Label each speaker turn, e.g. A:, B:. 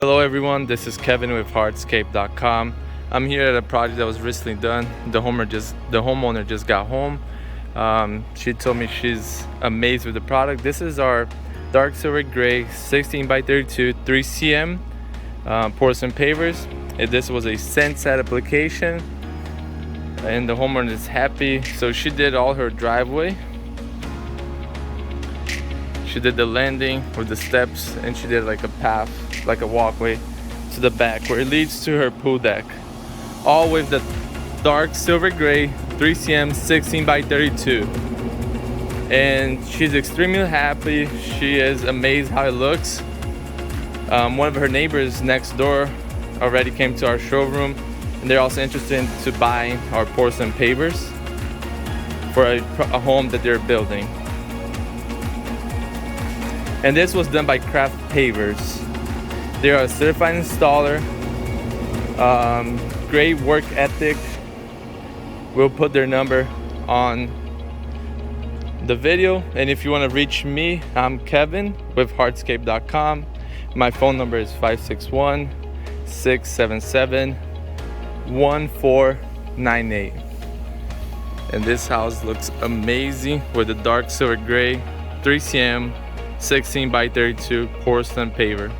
A: Hello everyone, this is Kevin with Hardscape.com. I'm here at a project that was recently done. The homeowner just got home. She told me she's amazed with the product. This is our dark silver gray 16 by 32 3 cm porcelain pavers. This was a scent set application and the homeowner is happy. So she did all her driveway. She did the landing with the steps, and she did like a path, like a walkway to the back where it leads to her pool deck. All with the dark silver gray 3 cm 16 by 32. And she's extremely happy. She is amazed how it looks. One of her neighbors next door already came to our showroom, and they're also interested to buying our porcelain pavers for a home that they're building. And this was done by Craft Pavers. They are a certified installer, great work ethic. We'll put their number on the video. And if you want to reach me, I'm Kevin with Hardscape.com. My phone number is 561-677-1498. And this house looks amazing with the dark silver gray 3 cm 16 by 32 porcelain paver.